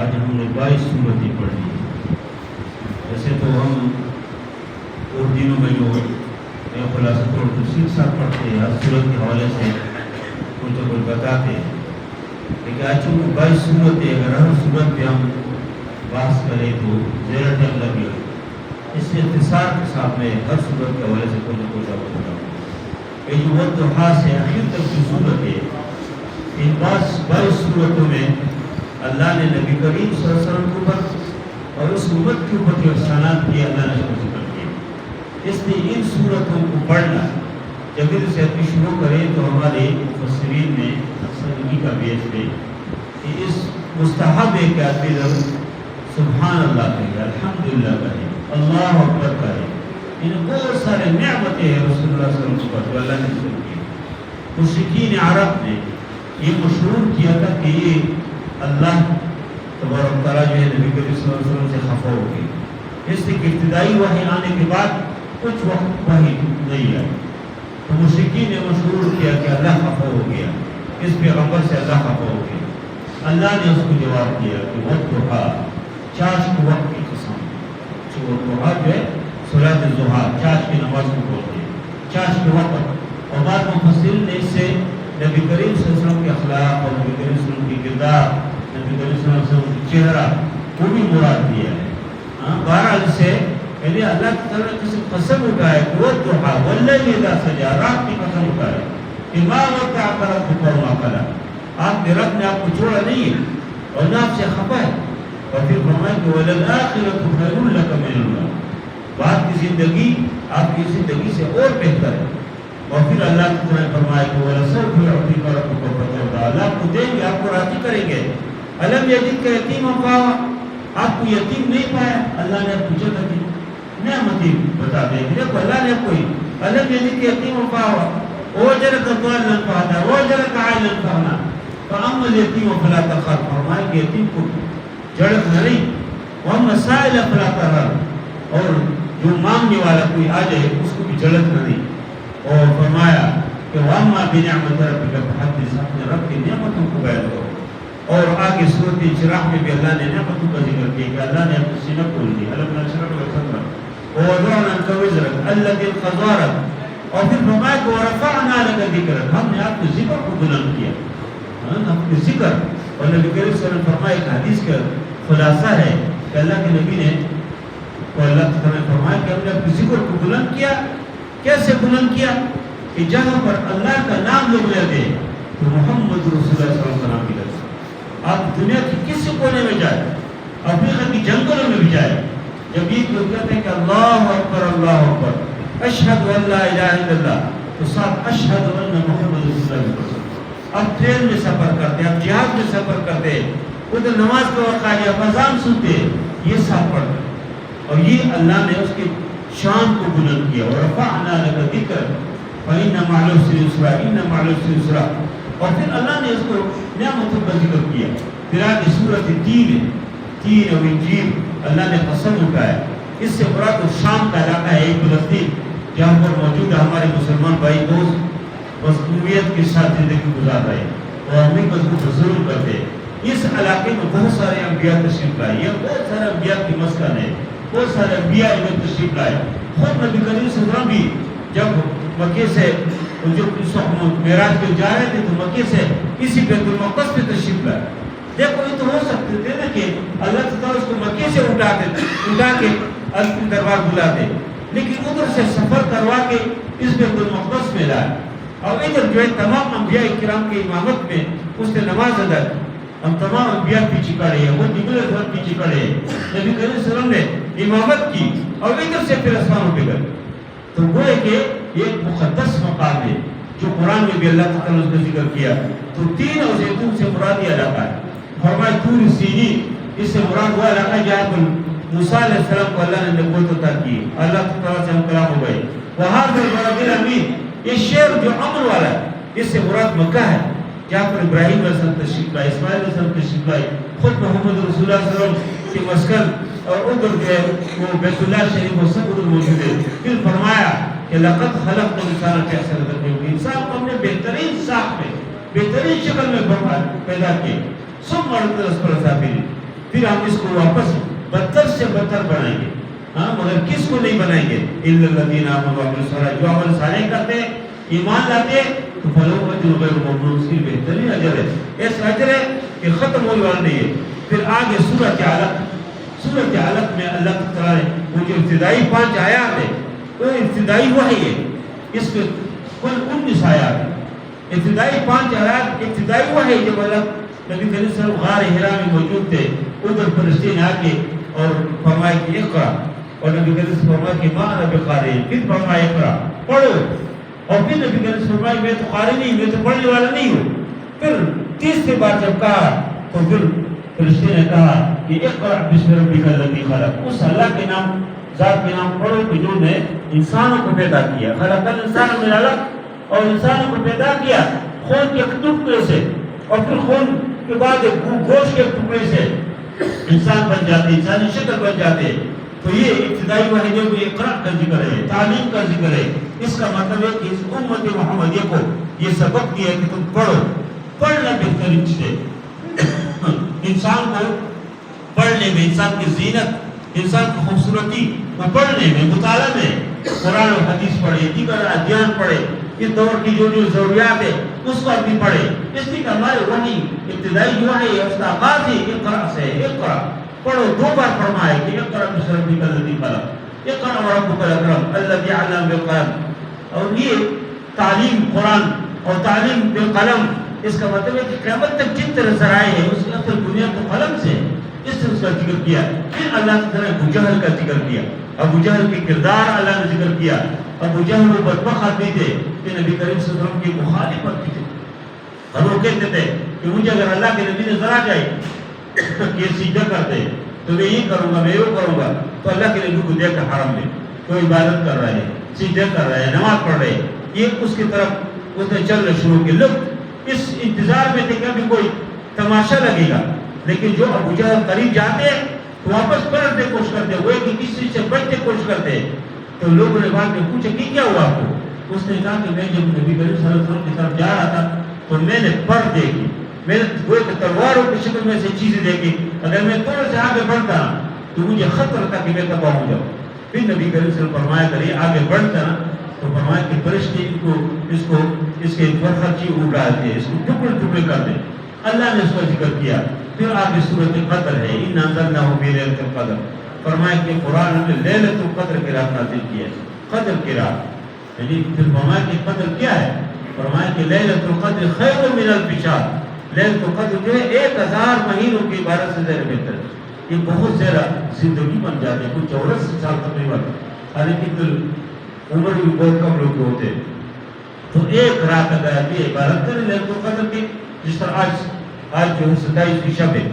آج ہم نے 22 صورتیں پڑھ لی. ویسے تو ہم اور دنوں میں جو خلاصۃ اور تفصیل ساتھ پڑھتے ہیں ہر صورت کے حوالے سے کچھ نہ کچھ بتاتے ہیں، لیکن آج چونکہ 22 صورتیں اگر ہر صورت پہ ہم بحث کریں تو زیادہ ٹائم لگے گا، اس سے اختصار کے ساتھ میں ہر صورت کے حوالے سے کچھ نہ کچھ آپ بتاؤں. یہ جو والضحیٰ سے آخر تک جو صورت ہے، ان 22 صورتوں میں اللہ نے نبی کریم صلی اللہ علیہ وسلم کے اوپر اور اس امت کے اوپر جو احسانات کیے اللہ نے اس کو ذکر کیا. اس لیے ان صورتوں کو پڑھنا جب ان سے اپنی شروع کریں تو ہمارے مفسرین نے اکثر انہی کا بیس پہ کہ اس مستحب ہے کہ آدمی ضرور سبحان اللہ کہے، الحمدللہ کہے، اللہ اکبر کہے. ان بہت سارے نعمتیں ہیں رسول اللہ صلی اللہ علیہ وسلم جو اللہ نے ذکر کی. مشرکین عرب نے یہ مشہور کیا تھا کہ یہ اللہ تبارک تعالیٰ جو ہے نبی کریم صلی اللہ علیہ وسلم سے خفا ہو گئی، اس لیے کہ ابتدائی وحی آنے کے بعد کچھ وقت وحی نہیں آئی. تو مشرکین نے مشہور کیا کہ اللہ خفا ہو گیا، اس پیغمبر سے اللہ خفا ہو گیا. اللہ نے اس کو جواب دیا کہ والضحیٰ، چاش کے وقت کی قسم. والضحیٰ جو ہے صلاۃ الضحیٰ، چاش کی نماز کو بولتے ہیں، چاش کے وقت. اور بعض مفسرین نے اس سے نبی کریم صلی اللہ علیہ وسلم کے اخلاق اور نبی کریم صلی اللہ علیہ وسلم کی کردار، نبی کریم صلی اللہ علیہ وسلم کی چہرہ وہ بھی مراد دیا ہے. بہرحال سے یعنی اللہ تعالیٰ نے کسی قسم اٹھائے کہ والضحیٰ واللیل اذا سجی، رات کی قسم اٹھائے کہ ما ودعک ربک وما قلی، آپ کے رب نے آپ کو چھوڑا نہیں ہے اور نہ آپ سے خفا ہے. اور پھر فرمائے کہ وللآخرۃ خیر لک من الأولى، بعد کی زندگی آپ کی زندگی سے اور بہتر ہے. اور پھر اللہ تعالیٰ نے فرمایا کہ وَلَسَوْفَ يُعْطِيكَ رَبُّكَ فَتَرْضَىٰ، اللہ آپ کو دیں گے، آپ کو راضی کریں گے. أَلَمْ يَجِدْكَ يَتِيمًا فَآوَىٰ، آپ کو یتیم نہیں پایا، اللہ نے آپ کو جنت دی، نعمتیں بتا دیں گے. دیکھو اللہ نے کوئی أَلَمْ يَجِدْكَ يَتِيمًا فَآوَىٰ وَوَجَدَكَ ضَالًّا فَهَدَىٰ وَوَجَدَكَ عَائِلًا فَأَغْنَىٰ فَأَمَّا الْيَتِيمُ فَلَا تَقْهَرْ، فرمایا کہ یتیم کو جھڑکنا نہیں. وَأَمَّا السَّائِلَ فَلَا تَنْهَرْ، اور جو مانگنے والا کوئی آ جائے اس کو بھی جھڑکنا نہیں. اور فرمایا کہ وَأَمَّا بِنِعْمَتِ رَبِّكَ فَحَدِّثْ، اپنے رب کی نعمتوں کو بیان کرو. اور آگے سورۃ انشراح میں بھی اللہ نے نعمتوں کا ذکر کیا کہ اللہ نے اپنے سینہ کھول دی، أَلَمْ نَشْرَحْ لَكَ صَدْرَكَ وَوَضَعْنَا عَنكَ وِزْرَكَ الَّذِي أَنقَضَ ظَهْرَكَ. اور پھر فرمایا کہ وَرَفَعْنَا لَكَ ذِكْرَكَ، ہم نے آپ کے ذکر کو بلند کیا. آپ کے ذکر، اور نبی کریم صلی اللہ علیہ وسلم فرمایا ایک حدیث کا خلاصہ ہے کہ اللہ کے نبی نے تو اللہ تعالیٰ نے فرمایا کہ ہم نے اپنے ذکر کو بلند کیا. کیسے بلند کیا؟ کہ جہاں پر اللہ کا نام لوگ لیتے ہیں تو محمد رسول اللہ صلی اللہ علیہ وسلم کی لفظ. آپ دنیا کی کسی کونے میں جائے، افریقہ کی جنگلوں میں بھی جائے، جب یہ لوگ کہتے ہیں کہ اللہ اکبر اللہ اکبر اشہد ان لا الہ الا اللہ، تو ساتھ اشہد ان محمد رسول اللہ صلی اللہ علیہ وسلم. اب ٹرین میں سفر کرتے، اب جہاز میں سفر کرتے، ادھر نماز کا وقت آ گیا، اذان سنتے، یہ ساتھ پڑھتے. اور یہ اللہ نے اس کی شان کو بلند کیا. ورفعنا لك ذکرک فإن مع العسر یسرا إن مع العسر یسرا. اور پھر اللہ نے اس کو نعمتوں کا ذکر کیا. پھر آگے سورۃ تین اور انجیل اللہ نے قسم اٹھایا. اس سے مراد شام کا علاقہ ہے، فلسطین، جہاں پر موجود ہمارے مسلمان بھائی دوست مصنوعیت کے ساتھ زندگی گزار رہے اور ہمیں مضبوط ضرور کرتے. اس علاقے میں بہت سارے انبیاء تشریف لائے، یہ بہت سارے انبیاء کی مسکن ہے، بہت سارے انبیاء ادھر تشریف لائے. خود نبی کریم صلی اللہ علیہ وسلم بھی جب مکے سے جو معراج پہ جا رہے تھے تو مکے سے اسی بیت المقدس پہ تشریف لائے. دیکھو یہ تو ہو سکتے تھے نا کہ اللہ تعالیٰ اس کو مکے سے اٹھا کے اپنے دربار بلاتے، لیکن ادھر سے سفر کروا کے اس بیت المقدس میں لائے. اور ادھر جو ہے تمام انبیاء کرام کی امامت میں اس نے نماز ادا کی. ہم تمام انبیاء پیچھے کھڑے ہیں، وہ نبی علیہ پیچھے کھڑے ہیں، نبی کریم صلی اللہ علیہ وسلم نے امامت کی اور ادھر سے پھر آسمانوں پہ گئے. تو وہ ہے کہ یہ ایک مقدس مقام ہے جو قرآن میں بھی اللہ تعالیٰ نے اس کا ذکر کیا. تو تین اور زیتون سے مراد یہ علاقہ ہے. فرمایا طور سینین، اس سے مراد وہ علاقہ ہے جہاں پر موسیٰ علیہ السلام کو اللہ نے نبوت عطا کی، اللہ تعالیٰ سے ہم کلام ہو گئے. وہاں پر البلد الامین، یہ شہر جو امن والا ہے، اس سے مراد مکہ ہے جہاں پر ابراہیم علیہ السلام تشریف لائے، اسماعیل علیہ السلام تشریف لائے، خود محمد رسول اللہ صلی اللہ علیہ وسلم کی مسکن، اور ادھر جو ہے وہ بیت اللہ شریف وہ سب ادھر موجود ہے. پھر فرمایا کہ لقد خلقنا الانسان فی احسن تقویم، انسان کو ہم نے بہترین ساخت میں، بہترین شکل میں پیدا کیا. ثم رددنا اسفل سافلین، پھر ہم اس کو واپس بدتر سے بدتر بنائیں گے. ہاں مگر کس کو نہیں بنائیں گے؟ الا الذین آمنوا وعملوا الصالحات، جو عمل صالح کرتے ہیں، ایمان لاتے ہیں، تو فلہم اجر غیر ممنون، اس کی بہترین اجر ہے. ایسا اجر ہے کہ ختم ہونے والا نہیں ہے. پھر آگے سورۃ علق میں اللہ تعالیٰ نے وہ جو ابتدائی 5 آیات ہے وہ ابتدائی وحی ہے. اس کے کل 19 آیات ہے. ابتدائی 5 آیات ابتدائی وحی. جب اللہ نبی کریم صلی اللہ علیہ وسلم غار حرا میں موجود تھے، ادھر فرشتے نے آ کے اور فرمایا کہ اقرا، اور نبی کریم سے فرمایا کہ ما انا بقاری، پھر فرمایا اقرا پڑھو، اور پھر نبی کریم سے فرمایا میں تو قاری نہیں، میں تو پڑھنے والا نہیں ہوں. پھر تیسری بار جب کہا تو پھر فرشتے نے کہا کہ اقرا بسم ربک الذی خلق، اس اللہ کے نام ذات کے نام پڑھو کہ جو نے انسانوں کو پیدا کیا. خلق الانسان من علق، اور انسانوں کو پیدا کیا خون کے ایک ٹکڑے سے، اور پھر خون کے بعد گوشت کے ٹکڑے سے انسان بن جاتے، انسانی شکل بن جاتے. تو یہ ابتدائی وحی جو اقرا کا ذکر ہے، تعلیم کا ذکر ہے. اس کا مطلب ہے کہ اس امت محمدیہ کو یہ سبق دیا کہ تم پڑھو. پڑھنا بہترین چیز ہے. انسان کو پڑھنے میں، انسان کی زینت، انسان کی خوبصورتی وہ پڑھنے میں، مطالعہ میں، قرآن و حدیث پڑھے، دیگر ادیان پڑھے، اس دور کی جو ضروریات ہے اس کو بھی پڑھے. اس لیے کہ ہمارے وحی ابتدائی جو ہے اس کا آغاز ہی اقرا سے. اقرا پڑھو، 2 بار فرمایا کہ اقرا بسم ربک الذی خلق، اقرا وربک الاکرم الذی علم بالقلم. اور یہ تعلیم قرآن اور تعلیم بالقلم، اس کا مطلب ہے کہ قیامت تک جن طرح ذرائع ہے اس کی اصل بنیاد تو قلم سے. اس سے اس کا ذکر کیا. پھر اللہ تعالیٰ نے ابو جہل کا ذکر کیا. ابو جہل کے کردار اللہ نے ذکر کیا. ابو جہل وہ بدبخت آدمی تھے کہ نبی کریم صلی اللہ علیہ وسلم کی مخالفت کی تھی. اور وہ کہتے تھے کہ مجھے اگر اللہ کے نبی نظر آ جائے کہ سجدہ کرتے تو میں یہ کروں گا، میں یہ کروں گا. تو اللہ کے نبی کو دیکھ کر حرم میں کوئی عبادت کر رہا ہے، سجدہ کر رہا ہے، نماز پڑھ رہے ہیں، یہ اس کی طرف اس نے چلنا شروع کیا. لوگ اس انتظار میں تھے کہ ابھی کوئی تماشا لگے گا. لیکن جو ابو جہل قریب جاتے تو واپس پلٹنے کی کوشش کرتے ہوئے کہ کس چیز سے بچنے کی کوشش کرتے. تو لوگوں نے بعد میں پوچھا کہ کیا ہوا آپ کو؟ اس نے کہا کہ میں جب نبی کریم صلی اللہ علیہ وسلم کی طرف جا رہا تھا تو میں نے پر دیکھی، میں نے وہ تلواروں کی شکل میں سے چیزیں دیکھی. اگر میں تھوڑا سے آگے بڑھتا تو مجھے خطرہ تھا کہ میں تباہ ہو جاؤں. پھر نبی کریم صلی اللہ علیہ وسلم فرمایا کرے آگے بڑھتا نا تو فرمایا کہ فرشتے اس کے خرچی اڑ رہے تھے، اس کو ٹکڑے ٹکڑے کر دیں. اللہ نے اس کا ذکر کیا. پھر آگے سورۃ قدر ہے، اِنَّا أَنزَلْنَاهُ فِي لَيْلَةِ الْقَدْرِ. فرمایا کہ قرآن نے لیلۃ القدر کی رات نازل کی ہے. قدر کی رات یعنی پھر فرمایا کہ قدر کیا ہے؟ فرمایا کہ لیلۃ القدر خیر من الف شہر. لیلۃ القدر جو ہے 1000 مہینوں کی عبادت سے زیادہ بہتر ہے. یہ بہت زیادہ زندگی بن جاتی ہے، کچھ 84 سال تقریباً، حالانکہ عمر بھی بہت کم لوگ ہوتے ہیں. تو ایک رات اگر آدمی عبادت کرے لیلۃ القدر کی، جس طرح آج جو ہے 27 کی شب ہے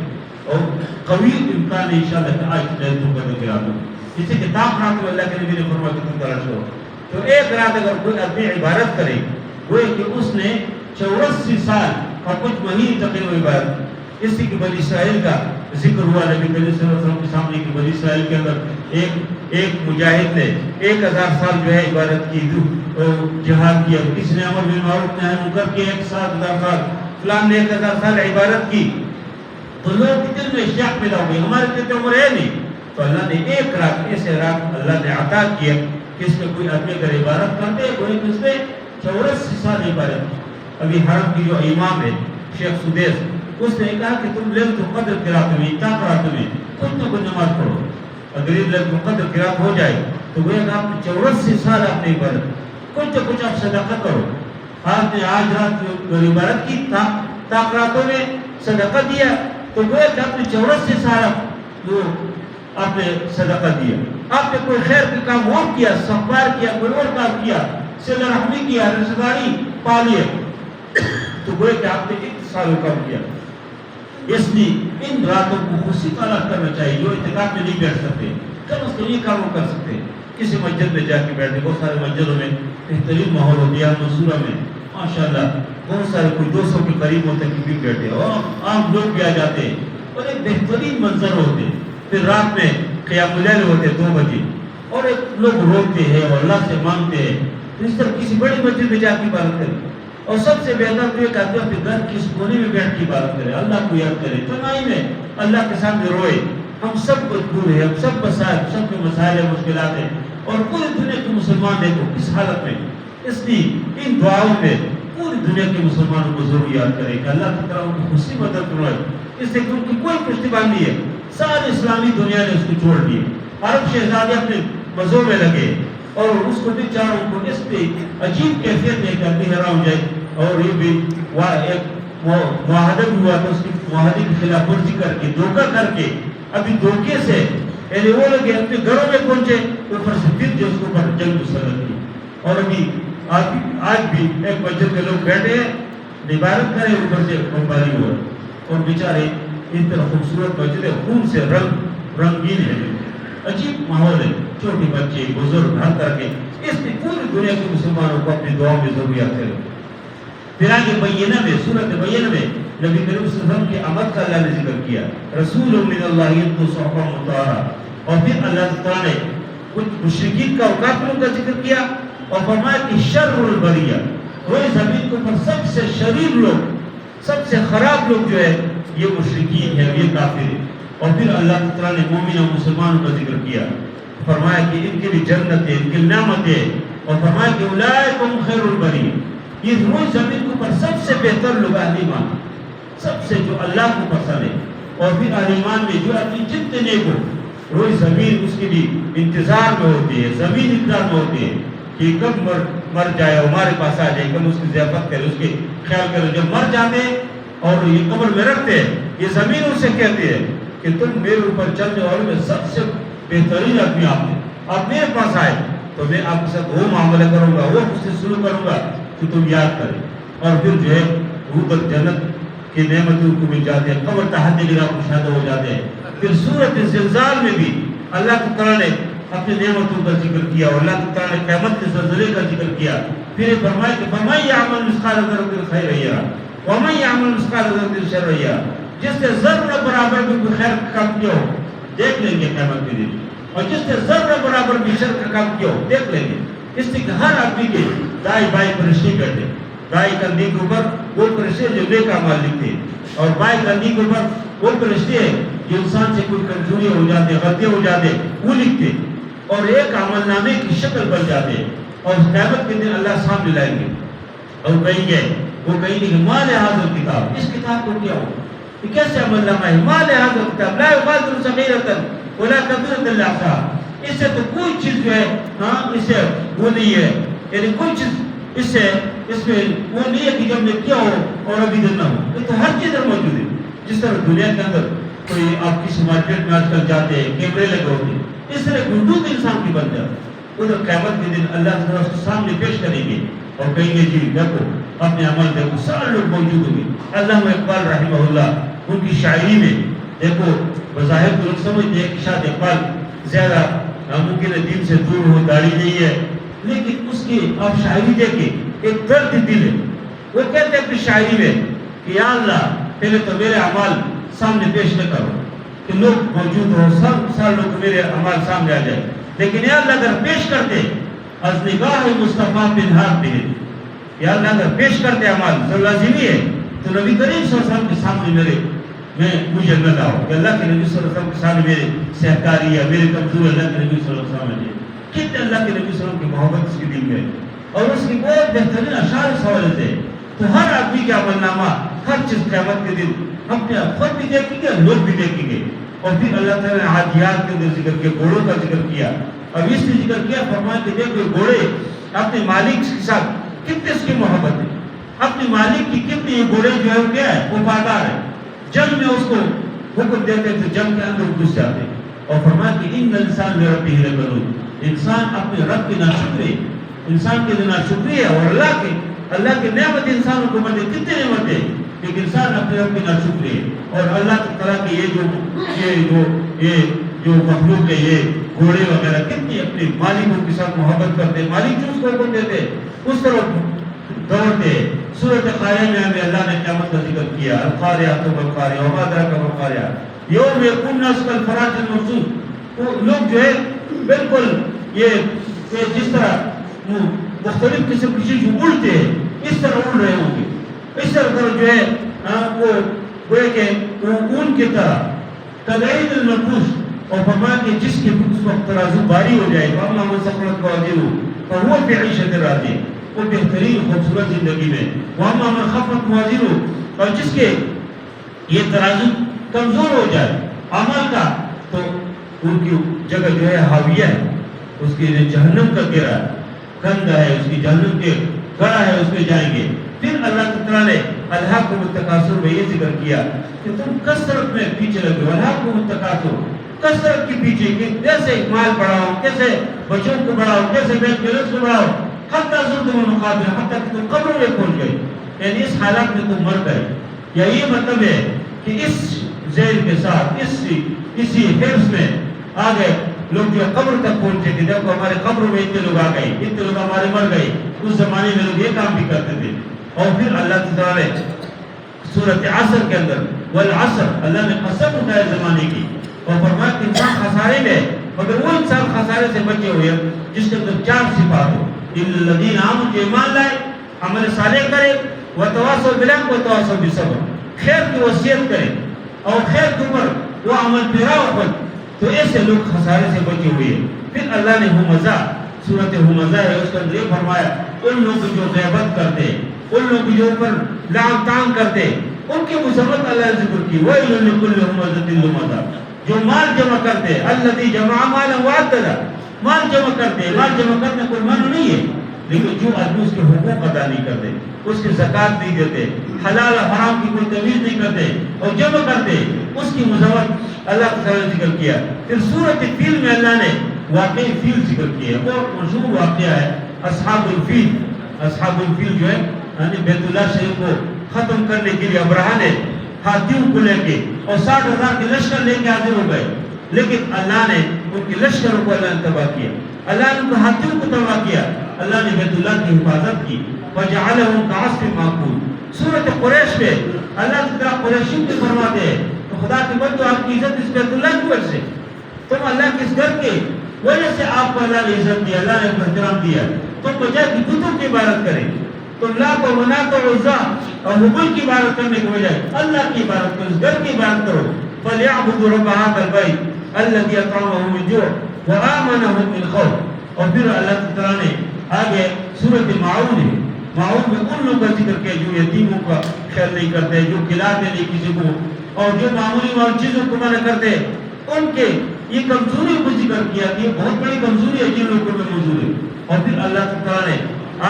اور قوی امکان ہے انشاءاللہ کہ آج لیلۃ القدر کی رات ہو. جسے کہ تاخ رات میں اللہ کے نبی نے فرمایا کہ تم تلاش کرو. تو ایک رات اگر کوئی آدمی عبادت کرے وہ کہ اس نے 84 سال اور کچھ مہینے تقریباً عبادت. اس کی بنی اسرائیل کا ذکر ہوا نبی کریم صلی اللہ علیہ وسلم کے سامنے کہ بنی اسرائیل کے اندر ایک مجاہد نے 1000 سال جو ہے عبادت کی، جہاد کیا. کسی نے امر بالمعروف نہی عن المنکر کیا 1000 سال، فلان نے 1000 سال عبادت کی. تو لوگ کے دل میں اشتیاق پیدا ہو گئی، ہمارے دل عمر ہے نہیں. تو اللہ نے ایک رات، ایسے رات اللہ نے عطا کیا کہ اس میں کوئی آدمی اگر عبادت کرتے کوئی اس نے 84 سال عبادت کی. ابھی حرم کی جو امام ہے شیخ سدیس، اس نے کہا کہ تم لیلۃ القدر کی رات میں اتاق رات میں کچھ نہ کچھ نماز پڑھو. اگر یہ لیلۃ القدر کی رات ہو جائے تو وہ کہ آپ 84 سال آپ نے عبادت، کچھ نہ کچھ آپ صدقہ کرو. آپ نے آج رات عبادت کی، تاق راتوں میں صدقہ دیا، تو وہ کہ آپ نے 84 سال جو آپ نے صدقہ دیا. آپ نے کوئی خیر کا کام اور کیا، استغفار کیا، کوئی اور کام کیا، صلہ رحمی کیا، رشتہ داری پالی ہے، تو وہ کہ آپ نے 1 سال کام کیا. اس لیے ان راتوں کو خصوصی تلاش کرنا چاہیے. جو اعتکاف میں نہیں بیٹھ سکتے کم از کم یہ کام کر سکتے ہیں. کسی مسجد میں جا کے بیٹھے، بہت سارے مسجدوں میں بہترین ماحول ہوتی ہے. منصورہ میں ماشاءاللہ بہت سارے کوئی 200 کے قریب ہوتے ہیں کہ بھی بیٹھے اور عام لوگ بھی آ جاتے ہیں اور ایک بہترین منظر ہوتے ہیں. پھر رات میں قیام اللیل ہوتے 2 بجے اور ایک لوگ روتے ہیں اور اللہ سے مانگتے ہیں. اس طرح کسی بڑی مسجد میں جا کے عبادت کریں اور سب سے بہتر تو یہ کہتے ہیں کہ گھر کس کونے میں بیٹھ کے عبادت کرے، اللہ کو یاد کرے، تنہائی میں اللہ کے سامنے روئے. ہم سب کو دور ہے، ہم سب مسائل، سب کے مسائل ہیں، مشکلات ہیں، اور پوری دنیا کے مسلمان دیکھو کس حالت میں. اس لیے ان دعاؤں میں پوری دنیا کے مسلمانوں کو ضرور یاد کرے کہ اللہ تعالیٰ ان کی خوشی مدد کرائے. اس سے ان کی کوئی پشتیبان نہیں ہے. ساری اسلامی دنیا نے اس کو چھوڑ دیے. عرب شہزادے اپنے مزوں میں لگے اور اس کو بیچاروں کو اس پہ عجیب کیفیت ہے کہ ابھی حرام جائے. اور یہ بھی ایک معاہدہ بھی ہوا تھا، اس کی معاہدے کی خلاف ورزی کر کے، دھوکہ کر کے، ابھی دھوکے سے یعنی وہ لوگ اپنے گھروں میں پہنچے، اوپر سے پھر جو اس کو پر جنگ مسلط کی. اور ابھی آج بھی ایک مسجد کے لوگ بیٹھے ہیں، عبادت کرے، اوپر سے بمباری ہوا اور بیچارے اس طرح خوبصورت مسجد ہے، خون سے رنگین ہے، عجیب ماحول ہے، چھوٹے بچے، بزرگ، ہر طرح کے. اس لیے پوری دنیا کے مسلمانوں کو اپنی دعاؤں میں ضرور یاد کریں. پھر آگے بینہ میں، سورۃ بینہ میں نبی کریم صلی اللہ علیہ وسلم کی آمد کا اللہ نے ذکر کیا، رسول من اللہ یتلو صحفا مطہرہ. اور پھر اللہ تعالیٰ نے کچھ مشرکین کا اور کافروں کا ذکر کیا اور فرمایا کہ شر البریہ، روئے زمین کے اوپر سب سے شریر لوگ، سب سے خراب لوگ جو ہے یہ مشرکین ہیں، یہ کافر ہیں. اور پھر اللہ تعالیٰ نے مومن اور مسلمانوں کا ذکر کیا، فرمایا کہ ان کے لیے جنت ہے، ان کے لیے نعمت ہے، اور فرمایا کہ اولئک هم خیر البریہ، یہ روئے زمین کے اوپر سب سے بہتر لوگ اہل ایمان، سب سے جو اللہ کو پسند ہے. اور پھر اہل ایمان میں جو اپنی جتنے نیک ہو، روئے زمین اس کے لیے انتظار میں ہوتی ہے، زمین انتظار میں ہوتی ہے کہ کب مر جائے، ہمارے پاس آ جائے، کب اس کی ضیافت کرے، اس کے خیال کرے. جب مر جاتے ہیں اور یہ قبر میں رکھتے ہیں، یہ زمین ان سے کہتے ہیں کہ تم میرے اوپر چلنے والوں میں سب سے بہترین آدمی آپ ہیں، آپ میرے پاس آئے تو میں آپ کے ساتھ وہ معاملہ کروں گا، وہ اس سے سلوک کروں گا کہ تم یاد کریں. اور پھر جو ہے اوپر جنت کی نعمتوں کو مل جاتے ہیں، قبر تحت نگاہ مشاہدہ ہو جاتے ہیں. پھر سورۃ زلزال میں بھی اللہ تعالیٰ نے اپنی نعمتوں کا ذکر کیا اور اللہ تعالیٰ نے قیامت کے زلزلے کا ذکر کیا. پھر فرمایا کہ فَمَن يَعْمَلْ مِثْقَالَ ذَرَّةٍ خَيْرًا يَرَهُ وَمَن يَعْمَلْ مِثْقَالَ ذَرَّةٍ شَرًّا يَرَهُ. جس نے ذرہ برابر بھی کوئی خیر کا کام کیا ہو دیکھ لیں گے قیامت کے دن، اور جس نے ذرہ برابر بھی شر کا کام کیا ہو دیکھ لیں گے. اس لیے کہ ہر آدمی کے دائیں بائیں فرشتے بیٹھے، دائیں کندھی کے اوپر وہ فرشتے جو نیک اعمال لکھتے ہیں، اور بائیں کندھی کے اوپر وہ فرشتے ہیں جو انسان سے کوئی کمزوری ہو جاتے، غلطیاں ہو جاتے، وہ لکھتے اور ایک عمل نامے کی شکل بن جاتے. اور قیامت کے دن اللہ سامنے لائیں گے اور کہیں گے، وہ کہیں گے کہ ما لہذا الکتاب، اس کتاب کو کیا ہو، یہ کیسے عمل نامہ ہے، ما لہذا الکتاب لا یغادر صغیرۃ ولا کبیرۃ الا احصاها. اس سے تو کوئی چیز جو ہے اس سے وہ نہیں ہے، یعنی کوئی چیز اس میں وہ نہیں ہے کہ جب میں کیا ہو اور ابھی دن نہ ہو. یہ تو ہر چیز موجود ہے. جس طرح دنیا کے اندر کوئی آپ کسی مارکیٹ میں آج کل جاتے ہیں، کیمرے لگے ہوتے ہیں، اس طرح گنڈوت انسان کی بن جاتا. ادھر قیامت کے دن اللہ تعالیٰ اس کو سامنے پیش کریں گے اور کہیں گے جی دیکھو اپنے عمل دیکھو. سارے لوگ موجود ہوں گے. علامہ اقبال رحمہ اللہ ان کی شاعری میں دیکھو، بظاہر تو لوگ سمجھتے ہیں کہ شاید اقبال زیادہ ممکن ہے دین سے دور ہو، داڑھی نہیں ہے، لیکن اس کی آپ شاعری دیکھیں ایک درد دل ہے. وہ کہتے ہیں اپنی شاعری میں کہ یا اللہ پہلے تو میرے اعمال سامنے پیش نہ کرو کہ لوگ موجود ہو، سب لوگ میرے اعمال سامنے آ جائے، لیکن یا اللہ اگر پیش کرتے از نگاہ مصطفیٰ پنہار بھی، یا اللہ اگر پیش کرتے اعمال لازمی ہے تو نبی کریم صلی اللہ علیہ وسلم کے سامنے مجھے نہ لاؤ کہ اللہ کے نبی صلی اللہ علیہ وسلم کے سامنے میرے سہکاری یا میرے کمزور اللہ کے نبی صلی اللہ علیہ وسلم ہے. کتنے اللہ کے نبی صلی اللہ علیہ وسلم کی محبت اس کے دل میں اور اس کی بہت بہترین اشعار اس حوالے سے. تو ہر آدمی کا عمل نامہ ہر چیز قیامت کے دن اپنے خود بھی دیکھیں گے، لوگ بھی دیکھیں گے. اور پھر اللہ تعالیٰ نے عادیات کے اندر ذکر کیا، گھوڑوں کا ذکر کیا. اب اس نے ذکر کیا، فرمایا کہ دیکھو گھوڑے اپنے مالک کے ساتھ کتنے اس کی محبت ہے، اپنے مالک کی کتنی یہ گھوڑے جو ہے وہ کیا ہے، وفادار ہے. جنگ میں اس کو حکم دیتے تو جنگ کے اندر گھس جاتے. اور فرمایا کہ ان انسان لربہ لکنود، انسان اپنے رب کے ناشکری، انسان کے ناشکری ہے. اور اللہ کے نعمت انسانوں کو بندے کتنے نعمت ہے، لیکن انسان اپنے رب کے ناشکری ہے. اور اللہ تعالیٰ کی یہ جو مخلوق ہے، یہ گھوڑے وغیرہ کتنی اپنے مالکوں کے ساتھ محبت کرتے، مالک جو اس کو حکم دیتے اس طرح دوڑتے. سورۃ قاریہ میں ہمیں اللہ نے قیامت کا ذکر کیا، القاریہ والقاریہ وما ادراک ما القاریہ یوم یکون الناس کالفراش المبثوث. وہ لوگ جو ہے بالکل یہ جس طرح مختلف قسم کی چیز اڑتے ہیں، اس طرح اڑ رہے ہوں گے، اس طرح جو ہے وہ گوئے کہ اون کی طرح تدعید المنفوس، اور فرمایا کہ جس کے اس وقت ترازو باری ہو جائے گا اللہ سفرت موازینہ فہو فی عیشۃ راضیہ، وہ بہترین خوبصورت زندگی میں، واما من خفت موازینہ، اور جس کے یہ ترازو کمزور ہو جائے عمل کا تو ان کی جگہ جو ہے حاویہ ہے، اس کی جو جہنم کا گرا ہے، گندہ ہے، اس کی جہنم کے گڑا ہے، اس میں جائیں گے۔ پھر اللہ تعالیٰ نے الہاکم التکاثر میں یہ ذکر کیا کہ تم کثرت میں پیچھے لگے ہو، الہاکم التکاثر، کثرت کے پیچھے، کہ جیسے مال بڑھاؤ، کیسے بچوں کو بڑھاؤ، کیسے بینک بیلنس کو بڑھاؤ، حتیٰ زرتم المقابر، حتیٰ کہ تم قبروں میں پہنچ گئے، یعنی اس حالات میں تم مر گئے۔ یا یہ مطلب ہے کہ اس ذیل کے ساتھ اسی حرص میں آ گئے لوگ جو قبر تک پہنچے کہ دیکھو ہمارے قبروں میں اتنے لوگ آ گئے، اتنے لوگ ہمارے مر گئے۔ اس زمانے میں لوگ یہ کام بھی کرتے تھے۔ اور پھر اللہ تعالیٰ نے سورۃ عصر کے اندر والعصر، اللہ نے قسم اٹھایا زمانے کی اور فرمایا کہ انسان خسارے میں، مگر وہ انسان خسارے سے بچے ہوئے جس کے اندر 4 صفات ہو، الذین آمنوا، جو ایمان لائے، عمل صالح کرے، وتواصوا بالحق وتواصوا بالصبر، خیر کی وصیت کرے اور خیر کے اوپر وہ عمل پیرا ہو، تو ایسے لوگ خسارے سے بچے ہوئے ہیں۔ پھر اللہ نے ہمزہ، سورۃ ہمزہ ہے، اس کے اندر یہ فرمایا ان لوگ جو غیبت کرتے، ان لوگ جو اوپر لعن طعن کرتے، ان کی مذمت اللہ نے ذکر کی، وَيْلٌ لِكُلِّ ہُمَزَةٍ لُمَزَةٍ، جو مال جمع کرتے، الَّذِي جَمَعَ مَالًا وَعَدَّدَهُ، مال جمع کرتے، مال جمع کرنے کوئی منع نہیں ہے، لیکن جو آدمی اس کے حقوق ادا نہیں کرتے، اس کی زکات نہیں دیتے، حلال و حرام کی کوئی تمیز نہیں کرتے اور جمع کرتے، اس کی مذمت اللہ تعالیٰ نے ذکر کیا۔ پھر سورۃ فیل میں اللہ نے واقعی فیل ذکر کیا، وہ مشہور واقعہ ہے اصحاب الفیل۔ اصحاب الفیل جو ہے یعنی بیت اللہ شریف کو ختم کرنے کے لیے ابرہہ نے ہاتھیوں کو لے کے اور 60,000 کے لشکر لے کے حاضر ہو گئے، لیکن اللہ نے ان کے لشکروں کو اللہ نے تباہ کیا، اللہ نے ان کے ہاتھیوں کو تباہ کیا، اللہ نے بیت اللہ کی حفاظت کی، وَجَعَلَهُمْ كَعَصْفٍ مَّأْكُولٍ۔ سورۃ قریش میں اللہ تعالیٰ قریشیوں کو فرماتے ہیں تو خدا کے بندو آپ کی عزت اس بیت اللہ کی وجہ سے، تم اللہ کے اس گھر کے وجہ سے آپ کو اللہ نے عزت دیا، اللہ نے احترام دیا، تم بجائے کہ بتوں کی عبادت کریں، تم لات و منات و عزا اور حبل کی عبادت کرنے کے بجائے اللہ کی عبادت کرو، اس گھر کی عبادت کرو۔ فَلْيَعْبُدُوا رَبَّ هَٰذَا الْبَيْتِ الَّذِي أَطْعَمَهُم مِّن جُوعٍ وَآمَنَهُم مِّن خَوْفٍ۔ اور پھر اللہ تعالیٰ نے آگے سورۃ ماعون ہے، ماعون میں ان لوگوں کا ذکر کیا جو یتیموں کا خیال نہیں کرتے، جو کھلاتے نہیں کسی کو، اور جو معمولی چیزوں کو منع کرتے، ان کے یہ کمزوری کو ذکر کیا کہ یہ بہت بڑی کمزوری ہے جن لوگوں میں موجود ہے۔ اور پھر اللہ تعالیٰ نے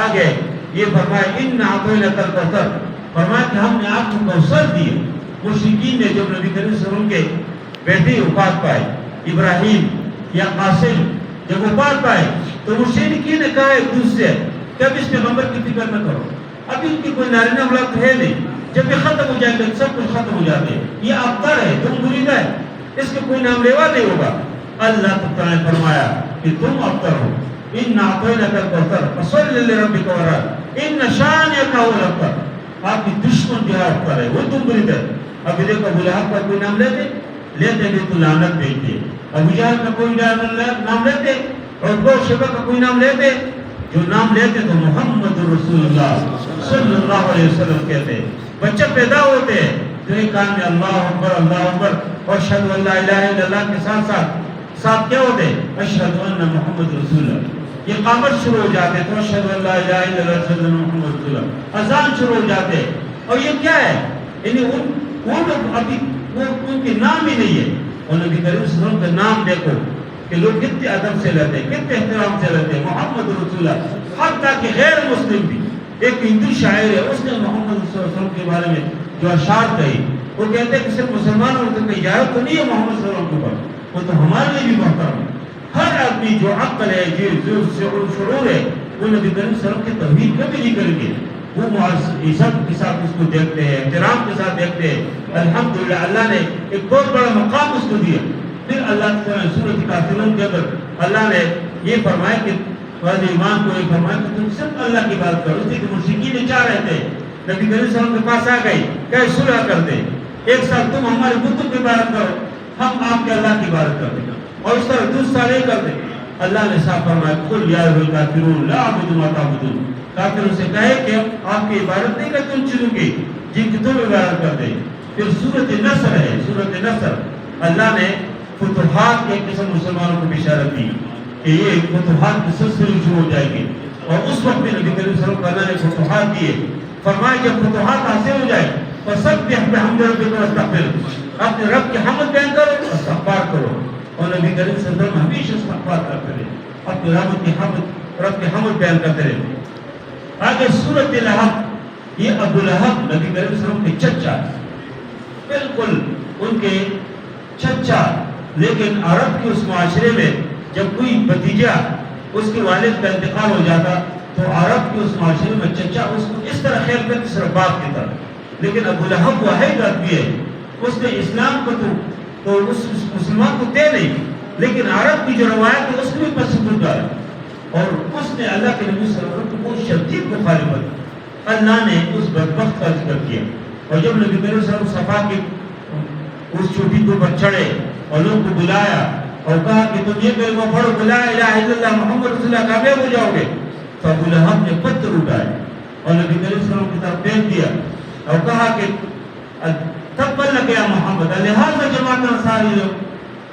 آگے یہ فرمایا اِنَّا أَعْطَيْنَاكَ الْكَوْثَرَ، فرمایا کہ ہم نے آپ کو کوثر دیے۔ مشرکین نے جب نبی کریم صلی اللہ علیہ وسلم کے بیٹے وفات پائے، ابراہیم یا قاسم جب وفات پائے تو مشرکین نے کہا ایک دوسرے کہ اب اس پیغمبر کی فکر نہ کرو، اب ان کی کوئی نارینہ اولاد ہے نہیں، جب یہ ختم ہو جائے گا سب کچھ ختم ہو جاتے ہیں، یہ ابتر ہے، تم مریدہ ہے، اس کے کوئی نام لیوا نہیں ہوگا۔ اللہ تعالیٰ نے فرمایا کہ تم ابتر ہو، اِنَّا أَعْطَيْنَاكَ الْكَوْثَرَ فَصَلِّ لِرَبِّكَ وَانْحَرْ إِنَّ شَانِئَكَ هُوَ الْأَبْتَرُ۔ آپ کی دشمن جو ہے ابتر ہے، وہ تم مرید ہے۔ ابھی دیکھو ابو لہب کا کوئی نام لیتے تو لعنت بھیجتے، ابو جہل کا کوئی نام لیتے اور ابو شیبہ کا کوئی نام لیتے، جو نام لیتے تو محمد رسول اللہ صلی اللہ علیہ وسلم کہتے۔ بچے پیدا ہوتے ہیں تو ایک کان میں اللہ اکبر اور اشہد ان لا الہ الا اللہ کے ساتھ کیا ہوتے؟ اشہد ان محمد رسول اللہ۔ یہ قامت شروع ہو جاتے تو اشہد ان لا الہ الا اللہ اشہد ان محمد رسول اللہ، اذان شروع ہو جاتے۔ اور یہ کیا ہے؟ یعنی وہ لوگ ابھی ان کے نام ہی نہیں ہے، اور نبی کریم صلی اللہ علیہ وسلم کا نام دیکھو کہ لوگ کتنے ادب سے لیتے ہیں، کتنے احترام سے لیتے ہیں، محمد رسول اللہ۔ حتیٰ کہ غیر مسلم بھی، ایک ہندو شاعر ہے، اس نے محمد صلی اللہ علیہ وسلم کے بارے میں جو اشعار کہی، وہ کہتے ہیں کہ صرف مسلمانوں کی اجازت تو نہیں ہے محمد صلی اللہ علیہ وسلم کے اوپر، وہ تو ہمارے لیے بھی محترم ہے۔ ہر آدمی جو عقل ہے، جو شعور ہے، وہ نبی کریم صلی اللہ علیہ وسلم کی توحید کبھی نہیں کریں گے، وہ عزت کے ساتھ اس کو دیکھتے ہیں، احترام کے ساتھ دیکھتے ہیں۔ الحمدللہ اللہ نے ایک بہت بڑا مقام اس کو دیا۔ پھر اللہ تعالیٰ نے سورۃ کافرون کے اندر اللہ نے یہ فرمایا کہ اہل ایمان کو یہ فرمایا کہ تم صرف اللہ کی بات کرو، اس لیے کہ مشرکین چاہ رہے تھے نبی کریم صلی اللہ علیہ وسلم کے پاس آ گئی کہ صلح کر دے، ایک سال تم ہمارے بتوں کی عبادت کرو، ہم آپ کے اللہ کی عبادت کرتے ہیں، اور اس طرح دوسرا سال یہ کرتے اللہ نے صاف فرمایا قل یا ایھا الکافرون لا اعبد ما تعبدون، کافروں سے کہے کہ آپ کی عبادت نہیں کرتے ان چیزوں کی جن کی تم عبادت کرتے۔ پھر سورۃ نصر ہے، سورۃ نصر اللہ نے فتوحات کے قسم مسلمانوں کو بشارت دی کہ یہ فتوحات کی سلسلے شروع ہو جائے گی، اور اس وقت بھی نبی کریم صلی اللہ علیہ وسلم کو اللہ نے فتوحات دیے۔ فرمایا جب فتوحات حاصل ہو جائے فسبح بحمد ربک واستغفر، اپنے رب کی حمد بیان کرو، استغفار کرو، اور نبی کریم صلی اللہ علیہ وسلم ہمیشہ استغفار کرتے رہے، اپنے رب کی حمد بیان کرتے رہے۔ آگے سورۃ لہب، یہ ابو لہب نبی کریم صلی اللہ علیہ وسلم کے چچا، بالکل ان کے چچا، لیکن عرب کے اس معاشرے میں جب کوئی بھتیجا اس کے والد کا انتقال ہو جاتا تو عرب کے اس معاشرے میں چچا اس کو اس طرح خیال کرتے صرف باپ کی طرح، لیکن ابو لہب واحد آدمی ہے، اس نے اسلام کو تو اس مسلمان کو دے نہیں، لیکن عرب کی جو روایت ہے اس کو بھی پسند ڈالا، اور اس نے اللہ کے نبی صلی اللہ علیہ وسلم کو بہت شدید مخالفت، اللہ نے اس بدبخت کا ذکر کیا، اور جب نبی کریم صلی اللہ علیہ وسلم صفا کی اس چوٹی کے اوپر چڑھے اور لوگ کو بلایا اور کہا کہ تم یہ کلمہ پڑھو لا الہ الا اللہ محمد رسول اللہ، کامیاب ہو جاؤ گے، تو ابو لہب نے پتھر اٹھائے اور نبی کریم صلی اللہ علیہ وسلم کی طرف پھینک دیا اور کہا کہ تبا لک یا محمد لہذا جماعت انصاری،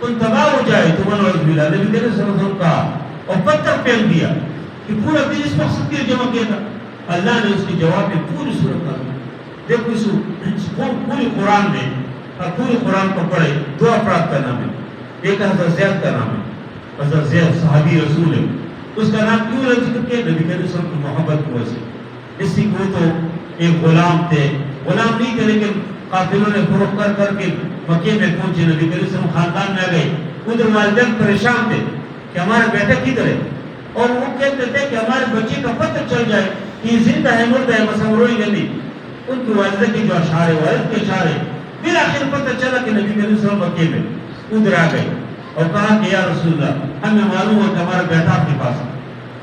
تم تباہ ہو جائے تو نعوذ باللہ، نبی کریم صلی اللہ علیہ وسلم کہا اور پتھر پھینک دیا کہ پورا دن اس مقصد کے لیے جمع کیا تھا۔ اللہ نے اس کے جواب میں پوری صورت کر دی۔ دیکھو اس پوری قرآن میں، پوری قرآن کو پڑھے، دو افراد کا نام ہے، ایک حضرت زید کا نام ہے، حضرت زید صحابی رسول ہے، اس کا نام کیوں ذکر کیا؟ نبی کریم صلی اللہ علیہ وسلم کی محبت کی وجہ سے، اس لیے وہ تو ایک غلام تھے، غلام نہیں تھے لیکن قافلوں نے فروخت کر کر کے مکے میں پہنچے، نبی کریم صلی اللہ علیہ وسلم خاندان میں آ گئے، ادھر والدین پریشان تھے کہ ہمارا بیٹا کدھر ہے، اور وہ کہتے تھے کہ ہمارے بچے کا پتہ چل جائے کہ یہ زندہ ہے مردہ ہے، بس ہم روئیں گے نہیں۔ ان کی والدہ کے جو اشعار ہے، والد کے اشعار ہے، بالآخر پتہ چلا کہ نبی کریم صلی اللہ علیہ وسلم مکے میں ادھر آ گئے اور کہا کہ یا رسول اللہ ہمیں معلوم ہے کہ ہمارا بیٹا آپ کے پاس ہے،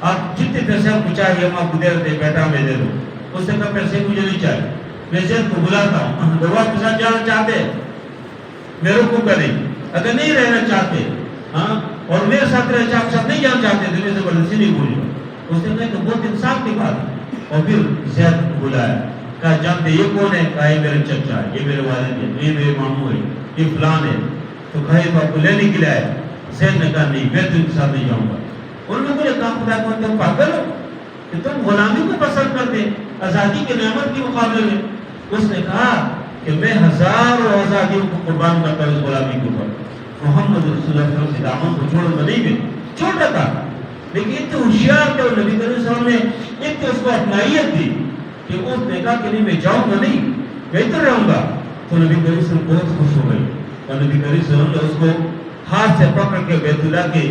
آپ جتنے پیسے آپ کو چاہیے ہم آپ کو دے دیتے ہیں، بیٹا ہمیں دے دو۔ اس نے کہا پیسے مجھے نہیں چاہیے، میں زید کو بلاتا ہوں، اگر وہ آپ کے ساتھ جانا چاہتے ہیں میرے کو کریں، اگر نہیں رہنا چاہتے ہاں اور میرے ساتھ رہنا چاہتے، آپ ساتھ نہیں جانا چاہتے تو میرے زبردستی نہیں بولی۔ اس نے کہا کہ بہت انصاف کی بات ہے، اور پھر زید کو بلایا، کہا جانتے یہ کون ہے؟ کہا یہ میرے چچا ہے، یہ میرے والد ہے، یہ میرے ماموں ہے، یہ فلان ہے، تو کہا یہ تو آپ کو لینے کے لیے آئے۔ زید نے کہا نہیں، میں تو ان کے ساتھ نہیں جاؤں گا۔ انہوں نے مجھے کہا خدا کو تم پاگل ہو کہ تم غلامی کو پسند کرتے آزادی کے نعمت کے مقابلے میں؟ اس نے کہا کہ میں ہزاروں آزادیوں کو قربان کرتا ہوں اس غلامی کے اوپر، محمد رسول اللہ صلی اللہ علیہ وسلم کے دامن کو چھوڑ کر نہیں، میں چھوٹا تھا لیکن اتنے ہوشیار تھے، اور نبی کریم صلی اللہ علیہ وسلم نے اتنے اس کو اپنائیت دی کہ اس نے کہا کہ نہیں میں جاؤں گا نہیں، بہتر رہوں گا۔ تو نبی کریم صلی اللہ علیہ وسلم بہت خوش ہو گئے، اور نبی کریم صلی اللہ علیہ وسلم نے اس کو ہاتھ سے پکڑ کے بیت اللہ کے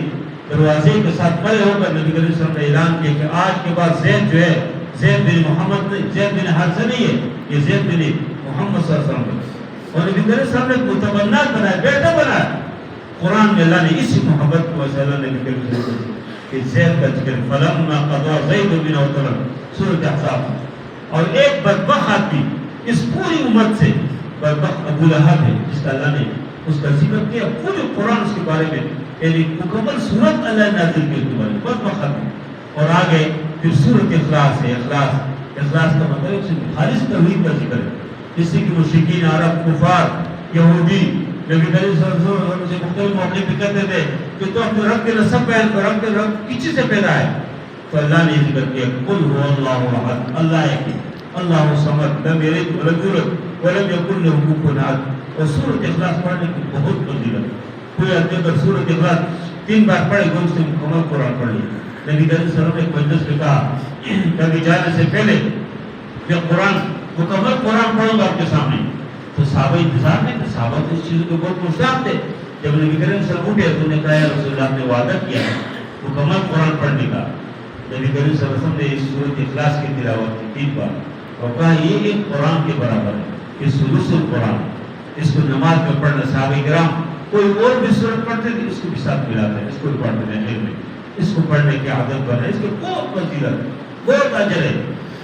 دروازے کے ساتھ کھڑے ہو کر نبی کریم صلی اللہ علیہ وسلم نے اعلان کیا کہ آج کے بعد زید جو ہے، زید بن محمد نہیں، زید بن حارثہ نہیں ہے، یہ زید بن محمد صلی اللہ علیہ وسلم ہے۔ اور نبی کریم صلی اللہ علیہ وسلم نے متبنات بنایا، بیٹا بنایا۔ قرآن میں اللہ نے اسی محبت کو وجہ اللہ نے نبی کریم صلی اللہ علیہ وسلم کہ زید کا ذکر فلما قضى زید منه وطرا، سورۃ احزاب۔ اور ایک بدبخت آدمی اس پوری امت سے بدبخت ابو لہب ہے، جس کا اللہ نے اس کا ذکر کیا پورے قرآن اس کے بارے میں، یعنی مکمل سورت اللہ نازل کی اس کے بارے میں، بدبخت آدمی۔ اور آگے پھر سورۃ اخلاص ہے، اخلاص کا مطلب ہے خالص توحید کا ذکر ہے، جس سے کہ مشرکین عرب، کفار، یہودی نبی کریم صلی اللہ علیہ وسلم سے مختلف موقع پہ کہتے تھے کہ تو اپنے رب کے نسب بیان کر، رب کے رب کسی سے پیدا ہے، تو اللہ نے ذکر کیا قل هو اللہ احد، اللہ ایک ہے، اللہ الصمد، لم یلد ولم یولد ولم یکن له کفوا احد۔ اور سورۃ اخلاص پڑھنے کی بہت فضیلت، کوئی آدمی اگر سورۃ اخلاص 3 بار پڑھے گا اس سے مکمل قرآن پڑھ لیا۔ نبی کریم صلی اللہ علیہ وسلم نے ایک مجلس میں کہا کبھی جانے سے پہلے کہ قرآن مکمل قرآن پڑھوں گا آپ کے سامنے، تو صحابہ انتظار نہیں تھے، صحابہ تو اس چیزوں کے بہت مشتاق تھے۔ جب نبی کریم صلی اللہ علیہ وسلم اٹھے تو انہوں نے کہا یا رسول اللہ نے وعدہ کیا ہے مکمل قرآن پڑھنے کا۔ نبی کریم صلی اللہ علیہ وسلم نے اس سورۃ اخلاص کی تلاوت کی 3 بار اور کہا یہ ایک قرآن کے برابر ہے، اس ثلث القرآن، اس کو نماز میں پڑھنا۔ صحابہ کرام کوئی اور بھی سورت پڑھتے تھے، اس کو بھی ساتھ ملاتے ہیں، اس کو بھی پڑھتے ہیں علم میں، اس کو پڑھنے کی عادت بنا ہے، اس کے بہت فضیلت، بہت اجر ہے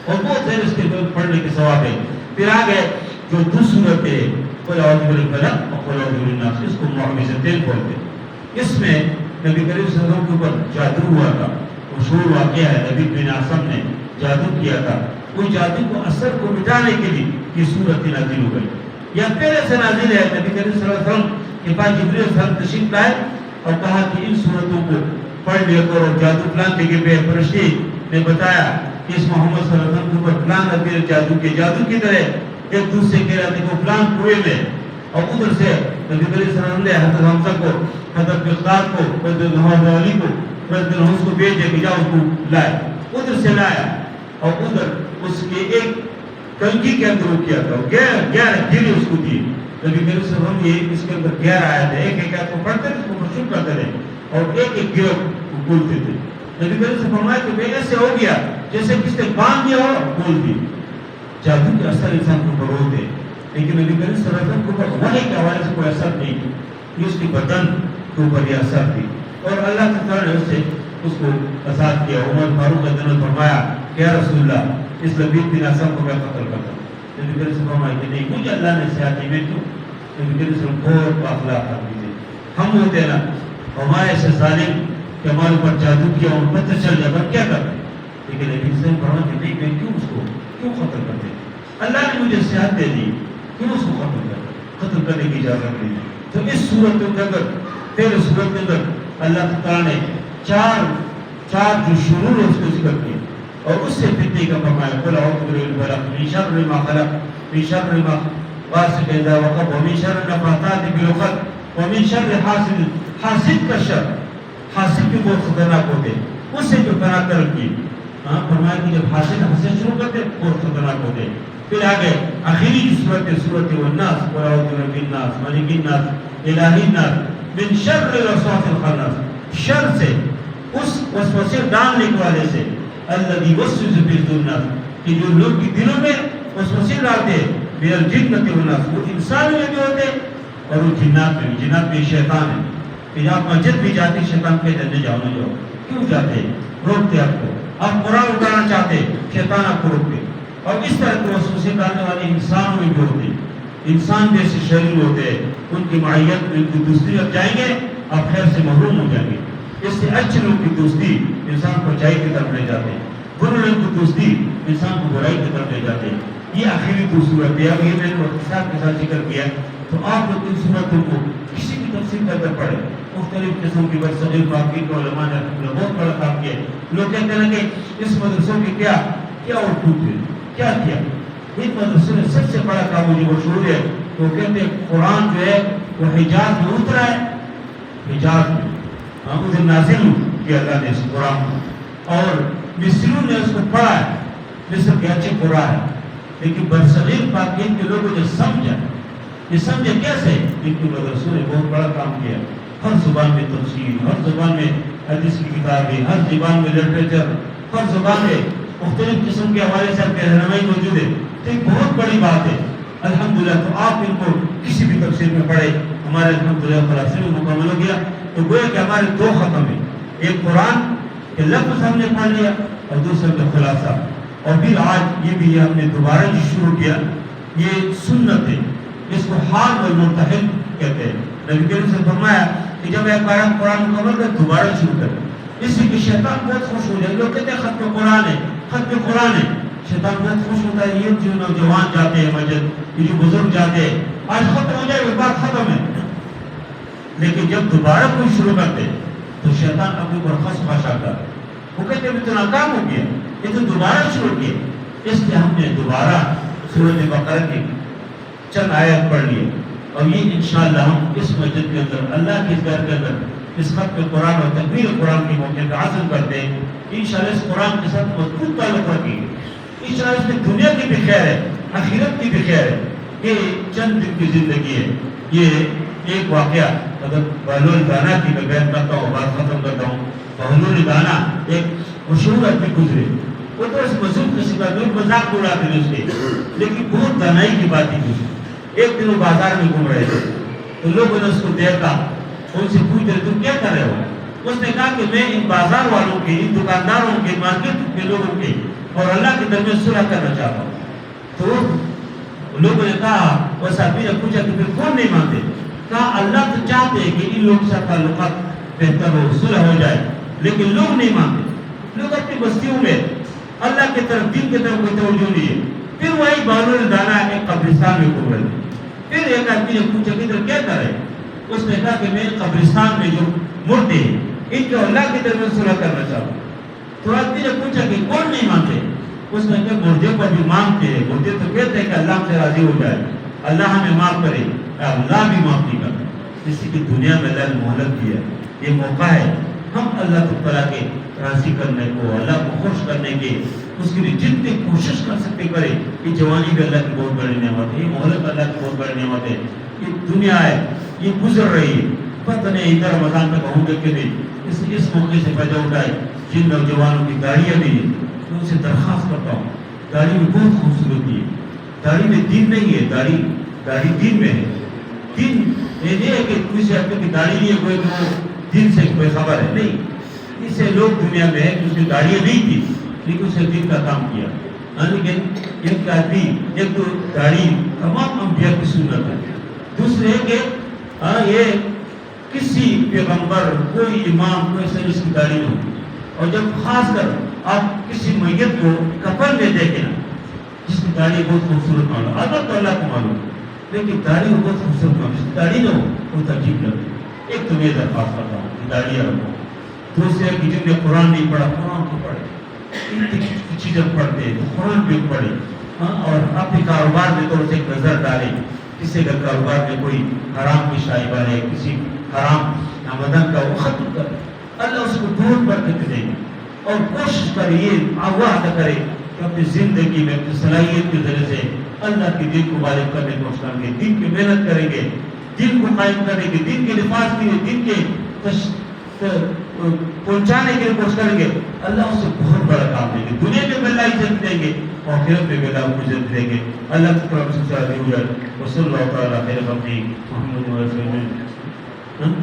اور بہت زیر اس کے پڑھنے کے ثواب ہے۔ پھر آگے جو 2 سورتیں قل اعوذ برب الفلق اور قل اعوذ بالناس، اس کو معوذتین بولتے ہیں۔ اس میں نبی کریم صلی اللہ علیہ وسلم کے اوپر جادو ہوا تھا. مشہور واقعہ ہے, نبی بن عاصم نے جادو کیا تھا. وہ جادو کو اثر کو مٹانے کے لیے یہ سورت نازل ہو گئی. یا پہلے سے نازل ہے. نبی کریم صلی اللہ علیہ وسلم کے پاس جبرائیل علیہ السلام تشریف لائے اور کہا کہ ان سورتوں کو پڑھ لیا کرو. جادو فلان جگہ پہ فرشتے نے بتایا کہ اس محمد صلی اللہ علیہ وسلم کے اوپر فلان ابھی جادو کے جادو کی طرح ایک دوسرے کہہ رہے تھے کہ فلان کنویں میں, اور ادھر سے نبی کریم صلی اللہ علیہ وسلم نے حضرت حمزہ کو, حضرت مقداد کو, حضرت محمد علی کو, حضرت حمزہ کو بھیجے کہ جاؤ اس کو لائے. ادھر سے لایا اور ادھر اس کے ایک کنگھی کے اندر وہ کیا تھا, گیارہ گری اس کو دی. نبی کریم صلی اللہ علیہ وسلم یہ اس کے اندر 11 آئے تھے, ایک ایک آیت کو پڑھتے تھے, اس کو مشہور کرتے تھے اور ایک ایک گرو کو کھولتے تھے. نبی کریم سے فرمایا کہ میں ایسے ہو گیا جیسے کس نے باندھ دیا ہو کھول دی. جادو کے اثر انسان کو بروز دے, لیکن نبی کریم صلی اللہ علیہ وسلم کے اوپر وحی کے حوالے سے کوئی اثر نہیں تھی. یہ اس کی بدن کے اوپر یہ اثر تھی اور اللہ تعالیٰ نے اس سے اس کو آزاد کیا. عمر فاروق رضی اللہ عنہ نے فرمایا کہ یا رسول اللہ اس لبید بن عاصم کو میں قتل کرتا ہوں. نبی کریم سے فرمایا کہ نہیں, مجھے اللہ نے صحت دی, میں کیوں. نبی کریم سے بہت اخلاق آدمی تھے. ہم ہوتے نا ہمارے ایسے ظالم کہ ہمارے اوپر جادو کیا اور پتہ چل جاتا کیا کرتے, لیکن نبی سے فرمایا کہ نہیں, میں کیوں اس کو کیوں قتل کرتے. اللہ نے مجھے صحت دے دی, کیوں اس کو قتل کرنے کی اجازت نہیں. تو اس صورت کے اندر پہلے صورت کے اندر اللہ تعالیٰ نے چار جو شرور ہے اس کو ذکر کیا اور اس سے فتنے کا فرمایا قل اعوذ برب الفلق من شر ما خلق من شر ما غاسق اذا وقب ومن شر النفاثات في العقد ومن شر حاسد کا شر. حاسد بھی بہت خطرناک ہوتے, اس سے جو پناہ طلب کی. فرمایا کہ جب حاسد شروع کرتے بہت خطرناک ہوتے. پھر آگے آخری کی صورت ہے صورت والناس قل اعوذ برب الناس ملک الناس الہ الناس من شر الوسواس الخناس, شر سے اس وسوسے ڈالنے والے سے, الذی یوسوس فی صدور الناس, کہ جو لوگ کے دلوں میں وسوسے ڈالتے ہیں, من الجنۃ والناس, وہ انسان میں بھی ہوتے اور وہ جنات میں بھی. جنات میں شیطان ہے کہ آپ مسجد بھی جاتے شیطان کہتے ہیں جاؤ نہ جاؤ, کیوں جاتے, روکتے آپ کو. آپ قرآن اٹھانا چاہتے شیطان آپ کو روکتے. اور اس طرح کے وسوسے ڈالنے والے انسانوں میں بھی ہوتے, انسان جیسے شریر ہوتے ہیں, ان کی معیت ان کی دوستی اب جائیں گے آپ خیر سے محروم ہو جائیں گے. اس سے اچھے لوگ کی دوستی انسان کو اچائی کی طرف لے جاتے ہیں, برے لوگ کی دوستی انسان کو برائی کی طرف لے جاتے ہیں. یہ آخری دو صورت ہے. اب یہ میں نے اختصار کے ساتھ ذکر کیا, تو آپ لوگ ان صورتوں کو کسی بھی تفصیل کر کر پڑھیں. مختلف قسم کی برصغیر باقی کو علماء نے بہت بڑا کام کیا. لوگ کہتے ہیں کہ اس مدرسوں کی کیا اور کیا کیا. ان مدرسوں نے سب سے بڑا کام مجھے مشہور ہے, وہ کہتے ہیں قرآن جو ہے وہ حجاز میں اترا ہے, حجاز میں ادھر نازل کیا اللہ نے اس قرآن کو, اور مصریوں نے اس کو پڑھا ہے. مصر کے اچھے قرآن ہے, لیکن برصغیر باقی کے لوگوں نے سمجھا, یہ سمجھے کیسے, ان کی مدرسوں نے بہت بڑا کام کیا. ہر زبان میں تفسیر, ہر زبان میں حدیث کی کتابیں, ہر زبان میں لٹریچر, ہر زبان میں مختلف قسم کے حوالے سے آپ کے رہنمائی موجود ہے. تو ایک بہت بڑی بات ہے الحمدللہ. تو آپ ان کو کسی بھی تفسیر میں پڑھے, ہمارے الحمدللہ خلاصے میں مکمل ہو گیا. تو گویا کہ ہمارے دو ختم ہیں, ایک قرآن کے لفظ ہم نے پڑھ لیا اور دوسرا کا خلاصہ. اور پھر آج یہ بھی ہم نے دوبارہ جو شروع کیا, یہ سنت ہے, اس کو حال والمرتحل کہتے ہیں. نبی کریم سے فرمایا کہ جب ایک بار قرآن مکمل کر دوبارہ شروع کریں, اس سے کہ شیطان بہت خوش ہو جائے. لوگ کہتے ہیں ختم قرآن ہے, ختم قرآن ہے, شیطان بہت خوش ہوتا ہے. یہ جو نوجوان جاتے ہیں مسجد, یہ جو بزرگ جاتے ہیں, آج ختم ہو جائے, بات ختم ہے. لیکن جب دوبارہ کوئی شروع کرتے تو شیطان اپنے پر خس آتا ہے, وہ کہتے ہیں تو ناکام ہو گیا, یہ تو دوبارہ شروع کیا. اس لیے ہم نے دوبارہ سورۃ بقرہ کی چند آیت پڑھ لی, اور یہ انشاءاللہ ہم اس مسجد کے اندر اللہ کے گھر کے اندر اس ختم قرآن اور تکبیر قرآن کے موقع پہ حاصل کرتے ہیں. انشاءاللہ اس قرآن کے ساتھ مضبوط تعلق رکھیں گے. انشاءاللہ اس میں دنیا کی بھی خیر ہے, آخرت کی بھی خیر ہے. یہ چند دن کی زندگی ہے. یہ ایک واقعہ اگر بہلول دانا کی میں بیان کرتا ہوں, بات ختم کرتا ہوں. بہلول دانا ایک مشہور آدمی گزرے, وہ تو اس مشہور قسم کا لوگ مذاق اڑاتے ہیں اس کے, لیکن بہت دانائی کی بات ہی گزری. ایک دن وہ بازار میں گھوم رہے تھے, تو لوگوں نے اس کو دیکھا, ان سے پوچھ رہے تم کیا کر رہے ہو. اس نے کہا کہ میں ان بازار والوں کے, ان دکانداروں کے, مارکیٹ کے لوگوں کے اور اللہ کے درمیان صلح کرنا چاہتا ہوں. تو لوگوں نے کہا, وہ صاحب نے پوچھا کہ پھر کون نہیں مانتے. کہا اللہ تو چاہتے ہیں کہ ان لوگوں کے ساتھ تعلقات بہتر ہو، صلح ہو جائے، لیکن لوگ نہیں مانتے۔ لوگ اپنی بستیوں میں اللہ کی طرف، دین کی طرف کوئی توجہ نہیں ہے۔ پھر وہی بہلول دانا ایک قبرستان میں کو رہے۔ پھر ایک آدمی نے پوچھا کہ ادھر کیا کرے؟ اس نے کہا کہ میں قبرستان میں جو مردے ہیں ان کو اللہ کی طرف صلح کرنا چاہتا ہوں۔ تو آدمی نے پوچھا کہ کون نہیں مانتے؟ اس نے کہا مردے کو بھی مانگتے ہیں، مردے تو کہتے ہیں کہ اللہ سے راضی ہو جائے، اللہ ہمیں معاف کرے، اللہ بھی معاف نہیں کرتا۔ اسی کی دنیا میں اللہ نے مہلت دیا، یہ موقع ہے ہم اللہ تعالیٰ کے راضی کرنے کو، اللہ کو خوش کرنے کے، اس کے لیے جتنی کوشش کر سکتے کرے۔ یہ جوانی بھی اللہ کی بہت بڑی نعمت ہے، یہ مہلت اللہ کی بہت بڑی نعمت ہے۔ یہ دنیا ہے، یہ گزر رہی ہے، پتہ نہیں ادھر رمضان تک ہوں گے کہ نہیں۔ اس موقع سے فائدہ اٹھائے جن نوجوانوں کی داڑیاں بھی ہیں، میں ان سے درخواست کرتا ہوں، داڑھی میں بہت خوبصورتی ہے، داڑھی میں دین نہیں ہے، داڑھی دین میں ہے۔ دین یہ نہیں ہے کہ کسی آدمی کی داڑھی نہیں ہے کوئی تو وہ دین سے کوئی خبر ہے، نہیں۔ اس سے لوگ دنیا میں ہے کہ اس کی داڑیاں نہیں تھی لیکن اس نے دین کا کام کیا۔ لیکن ایک آدمی، ایک تو داڑھی تمام انبیاء کی سنت ہے، دوسرے کہ یہ کسی پیغمبر، کوئی امام، کوئی سر اس کی داڑھی نہیں ہوتی۔ اور جب خاص کر آپ کسی میت کو کفن میں دیکھیں نا، جس کی داڑھی بہت خوبصورت معلوم، اللہ تو اللہ کو معلوم، لیکن داڑھی بہت خوبصورت معلوم، جس کی داڑھی نہ ہو بہت عجیب لگتی۔ ایک تو میں درخواست کرتا ہوں کہ داڑیاں رکھو، دوسرے کہ جن نے قرآن نہیں پڑھا قرآن کو پڑھے، اتنی چیزیں پڑھتے ہیں تو قرآن بھی پڑھے، اور اپنے کاروبار میں تو اسے ایک نظر ڈالیں، کسی کا کاروبار میں کوئی حرام کی شائبہ ہے، کسی حرام آمدن کا وہ ختم کرے، اللہ اس کو بہت برکت دے گا۔ اور کوشش کریے، آگاہ کرے کہ اپنی زندگی میں اپنی صلاحیت کے ذریعے سے اللہ کے دین کو غالب کرنے کی کوشش کریں گے، دین کی محنت کریں گے، دین کو قائم کرنے کے، دین کے نفاذ کے لیے، دین کے پہنچانے کے لیے کوشش کریں گے، اللہ اس سے بہت بڑا کام دیں گے۔ دنیا میں بھی اللہ عزت دیں گے اور آخرت میں بھی اللہ کو عزت دیں گے۔ اللہ کی طرف سے راضی ہو جائے۔ وصلی اللہ تعالیٰ خیر خلقہ محمد رسول اللہ۔